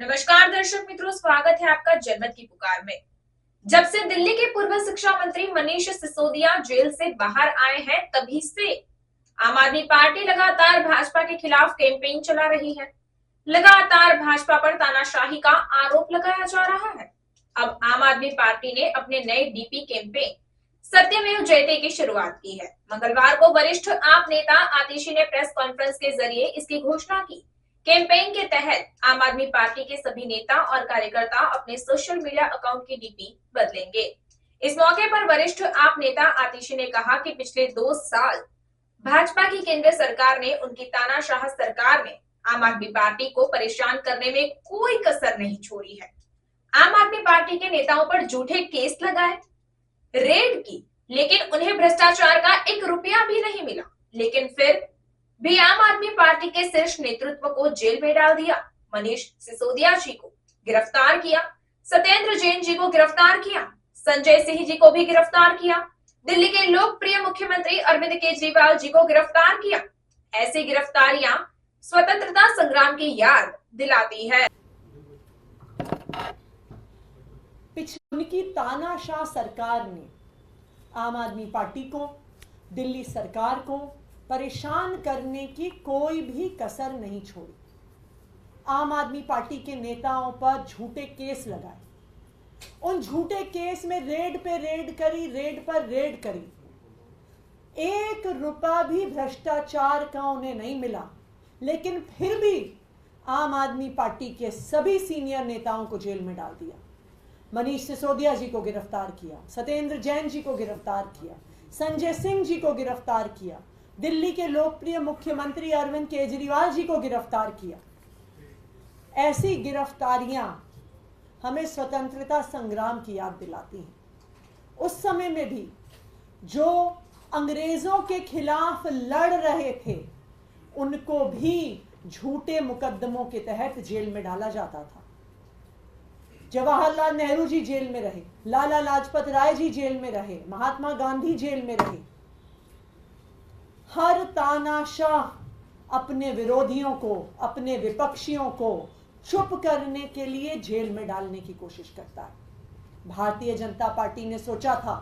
नमस्कार दर्शक मित्रों, स्वागत है आपका जनमत की पुकार में। जब से दिल्ली के पूर्व शिक्षा मंत्री मनीष सिसोदिया जेल से बाहर आए हैं, तभी से आम आदमी पार्टी लगातार भाजपा के खिलाफ कैंपेन चला रही है। लगातार भाजपा पर तानाशाही का आरोप लगाया जा रहा है। अब आम आदमी पार्टी ने अपने नए डीपी कैंपेन सत्यमेव जयते की शुरुआत की है। मंगलवार को वरिष्ठ आप नेता आतिशी ने प्रेस कॉन्फ्रेंस के जरिए इसकी घोषणा की। कैंपेन के तहत आम आदमी पार्टी के सभी नेता और कार्यकर्ता अपने सोशल मीडिया अकाउंट की डीपी बदलेंगे। इस मौके पर वरिष्ठ आप नेता आतिशी ने कहा कि पिछले 2 साल भाजपा की केंद्र सरकार ने उनकी तानाशाह सरकार में आम आदमी पार्टी को परेशान करने में कोई कसर नहीं छोड़ी है। आम आदमी पार्टी के नेताओं पर झूठे केस लगाए, रेड की, लेकिन उन्हें भ्रष्टाचार का 1 रुपया भी नहीं मिला। लेकिन फिर भी आम आदमी पार्टी के शीर्ष नेतृत्व को जेल में डाल दिया। मनीष सिसोदिया जी को गिरफ्तार किया, सत्येंद्र जैन जी को गिरफ्तार किया, संजय सिंह जी को भी गिरफ्तार किया, दिल्ली के लोकप्रिय मुख्यमंत्री अरविंद केजरीवाल जी को गिरफ्तार किया। ऐसी गिरफ्तारियां स्वतंत्रता संग्राम की याद दिलाती है। उनकी तानाशाह सरकार ने आम आदमी पार्टी को, दिल्ली सरकार को परेशान करने की कोई भी कसर नहीं छोड़ी। आम आदमी पार्टी के नेताओं पर झूठे केस लगाए, उन झूठे केस में रेड पे रेड करी, रेड पर रेड करी। 1 रुपया भी भ्रष्टाचार का उन्हें नहीं मिला, लेकिन फिर भी आम आदमी पार्टी के सभी सीनियर नेताओं को जेल में डाल दिया। मनीष सिसोदिया जी को गिरफ्तार किया, सत्येंद्र जैन जी को गिरफ्तार किया, संजय सिंह जी को गिरफ्तार किया, दिल्ली के लोकप्रिय मुख्यमंत्री अरविंद केजरीवाल जी को गिरफ्तार किया। ऐसी गिरफ्तारियां हमें स्वतंत्रता संग्राम की याद दिलाती हैं। उस समय में भी जो अंग्रेजों के खिलाफ लड़ रहे थे, उनको भी झूठे मुकदमों के तहत जेल में डाला जाता था। जवाहरलाल नेहरू जी जेल में रहे, लाला लाजपत राय जी जेल में रहे, महात्मा गांधी जेल में रहे। हर तानाशाह अपने विरोधियों को, अपने विपक्षियों को चुप करने के लिए जेल में डालने की कोशिश करता है। भारतीय जनता पार्टी ने सोचा था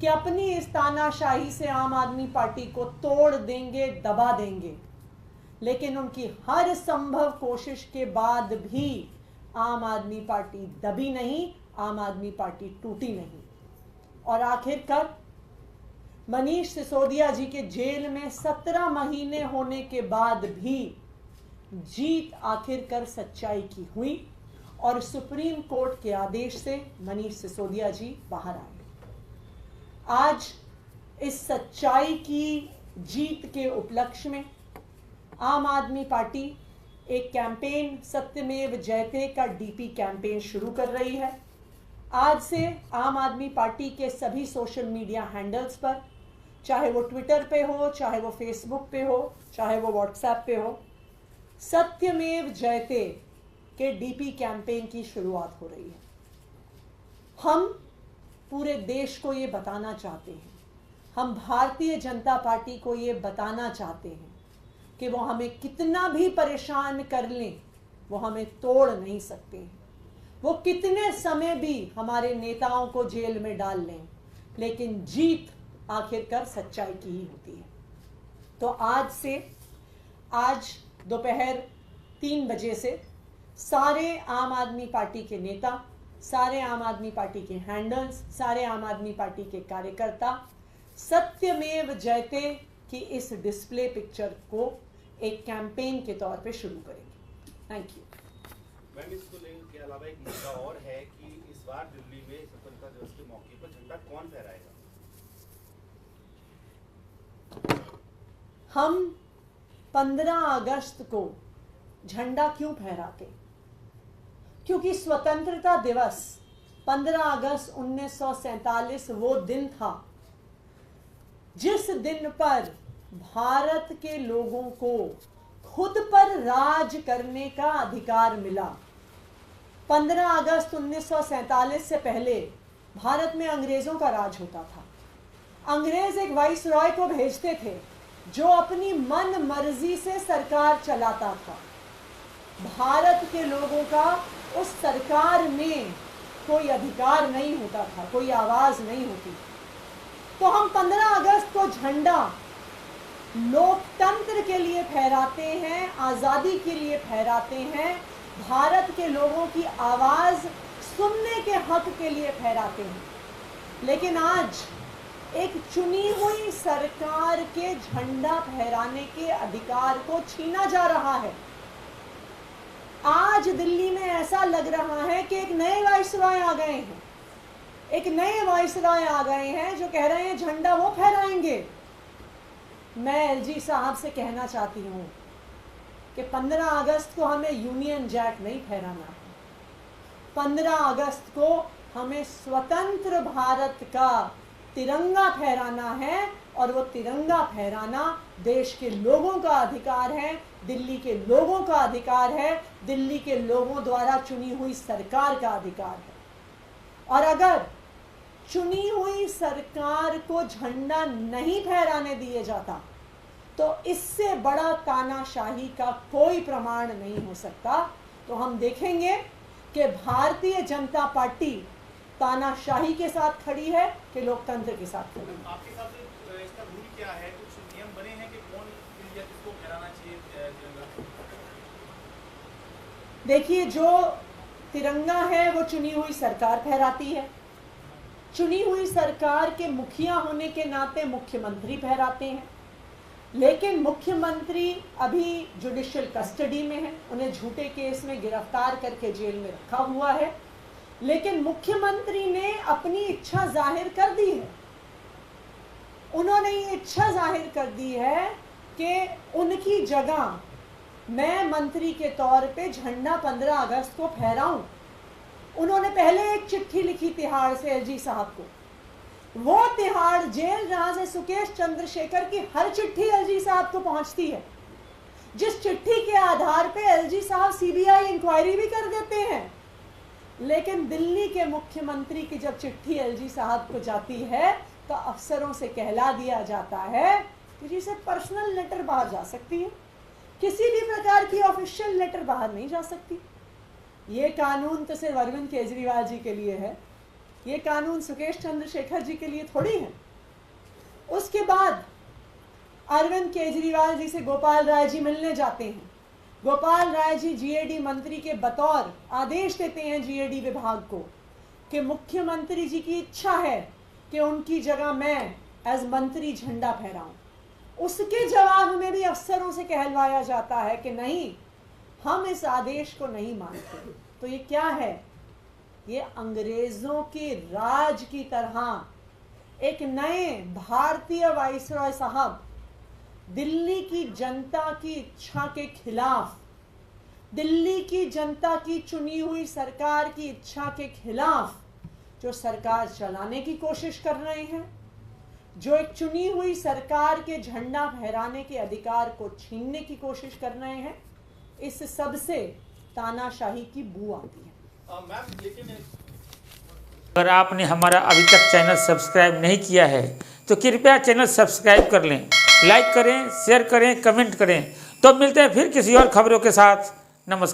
कि अपनी इस तानाशाही से आम आदमी पार्टी को तोड़ देंगे, दबा देंगे, लेकिन उनकी हर संभव कोशिश के बाद भी आम आदमी पार्टी दबी नहीं, आम आदमी पार्टी टूटी नहीं। और आखिरकार मनीष सिसोदिया जी के जेल में 17 महीने होने के बाद भी जीत आखिरकार सच्चाई की हुई और सुप्रीम कोर्ट के आदेश से मनीष सिसोदिया जी बाहर आए। आज इस सच्चाई की जीत के उपलक्ष्य में आम आदमी पार्टी एक कैंपेन सत्यमेव जयते का डीपी कैंपेन शुरू कर रही है। आज से आम आदमी पार्टी के सभी सोशल मीडिया हैंडल्स पर, चाहे वो ट्विटर पे हो, चाहे वो फेसबुक पे हो, चाहे वो व्हाट्सएप पे हो, सत्यमेव जयते के डीपी कैंपेन की शुरुआत हो रही है। हम पूरे देश को ये बताना चाहते हैं, हम भारतीय जनता पार्टी को ये बताना चाहते हैं कि वो हमें कितना भी परेशान कर लें, वो हमें तोड़ नहीं सकते हैं। वो कितने समय भी हमारे नेताओं को जेल में डाल लें, लेकिन जीत आखिरकार सच्चाई की ही होती है। तो आज दोपहर 3 बजे से सारे आम आदमी पार्टी के नेता, सारे आम आदमी पार्टी के हैंडल्स, सारे आम आदमी पार्टी के कार्यकर्ता सत्यमेव जयते की इस डिस्प्ले पिक्चर को एक कैंपेन के तौर पे शुरू करेंगे। Thank you. मैम, इसको के अलावा एक मुद्दा और है कि इस बार दिल्ली में स्वतंत्रता दिवस के मौके पर झंडा कौन फहराएगा? हम 15 अगस्त को झंडा क्यों फहराते? क्योंकि स्वतंत्रता दिवस 15 अगस्त 1947 वो दिन था जिस दिन पर भारत के लोगों को खुद पर राज करने का अधिकार मिला। 15 अगस्त 1947 से पहले भारत में अंग्रेजों का राज होता था। अंग्रेज एक वाइसरॉय को भेजते थे जो अपनी मन मर्जी से सरकार चलाता था। भारत के लोगों का उस सरकार में कोई अधिकार नहीं होता था, कोई आवाज नहीं होती। तो हम 15 अगस्त को झंडा लोकतंत्र के लिए फहराते हैं, आज़ादी के लिए फहराते हैं, भारत के लोगों की आवाज़ सुनने के हक के लिए फहराते हैं। लेकिन आज एक चुनी हुई सरकार के झंडा फहराने के अधिकार को छीना जा रहा है। आज दिल्ली में ऐसा लग रहा है कि एक नए वाइसरॉय आ गए हैं, एक नए वाइसरॉय आ गए हैं जो कह रहे हैं झंडा वो फहराएंगे। मैं एलजी साहब से कहना चाहती हूँ कि 15 अगस्त को हमें यूनियन जैक नहीं फहराना है। 15 अगस्त को हमें स्वतंत्र भारत का तिरंगा फहराना है, और वो तिरंगा फहराना देश के लोगों का अधिकार है, दिल्ली के लोगों का अधिकार है, दिल्ली के लोगों द्वारा चुनी हुई सरकार का अधिकार है। और अगर चुनी हुई सरकार को झंडा नहीं फहराने दिए जाता तो इससे बड़ा तानाशाही का कोई प्रमाण नहीं हो सकता। तो हम देखेंगे कि भारतीय जनता पार्टी तानाशाही के साथ खड़ी है कि लोकतंत्र के साथ खड़ी है। आपके हिसाब से इसका रूल क्या है? कुछ नियम बने हैं कि कौन या किसको फहराना चाहिए तिरंगा? देखिए, जो तिरंगा है वो चुनी हुई सरकार फहराती है। चुनी हुई सरकार के मुखिया होने के नाते मुख्यमंत्री फहराते हैं, लेकिन मुख्यमंत्री अभी जुडिशियल कस्टडी में है, उन्हें झूठे केस में गिरफ्तार करके जेल में रखा हुआ है। लेकिन मुख्यमंत्री ने अपनी इच्छा जाहिर कर दी है, उन्होंने ये इच्छा जाहिर कर दी है कि उनकी जगह मैं मंत्री के तौर पे झंडा 15 अगस्त को फहराऊं। उन्होंने पहले एक चिट्ठी लिखी तिहाड़ से एलजी साहब को, वो तिहाड़ जेल जहां से सुकेश चंद्रशेखर की हर चिट्ठी एलजी साहब को पहुंचती है, जिस चिट्ठी के आधार पे एलजी साहब सीबीआई इंक्वायरी भी कर देते हैं। लेकिन दिल्ली के मुख्यमंत्री की जब चिट्ठी एलजी साहब को जाती है तो अफसरों से कहला दिया जाता है कि जिसे पर्सनल लेटर बाहर जा सकती है, किसी भी प्रकार की ऑफिशियल लेटर बाहर नहीं जा सकती। ये कानून तो सिर्फ अरविंद केजरीवाल जी के लिए है, ये कानून सुकेश चंद्रशेखर जी के लिए थोड़ी है। उसके बाद अरविंद केजरीवाल जी से गोपाल राय जी मिलने जाते हैं। गोपाल राय जी जीएडी मंत्री के बतौर आदेश देते हैं जीएडी विभाग को कि मुख्यमंत्री जी की इच्छा है कि उनकी जगह मैं एज मंत्री झंडा फहराऊं। उसके जवाब में भी अफसरों से कहलवाया जाता है कि नहीं, हम इस आदेश को नहीं मानते। तो ये क्या है? ये अंग्रेजों के राज की तरह एक नए भारतीय वाइसरॉय साहब दिल्ली की जनता की इच्छा के खिलाफ, दिल्ली की जनता की चुनी हुई सरकार की इच्छा के खिलाफ जो सरकार चलाने की कोशिश कर रहे हैं, जो एक चुनी हुई सरकार के झंडा फहराने के अधिकार को छीनने की कोशिश कर रहे हैं, इस सब से तानाशाही की बू आती है। मैम, लेकिन अगर आपने हमारा अभी तक चैनल सब्सक्राइब नहीं किया है तो कृपया चैनल सब्सक्राइब कर लें, लाइक करें, शेयर करें, कमेंट करें। तो मिलते हैं फिर किसी और खबरों के साथ। नमस्कार।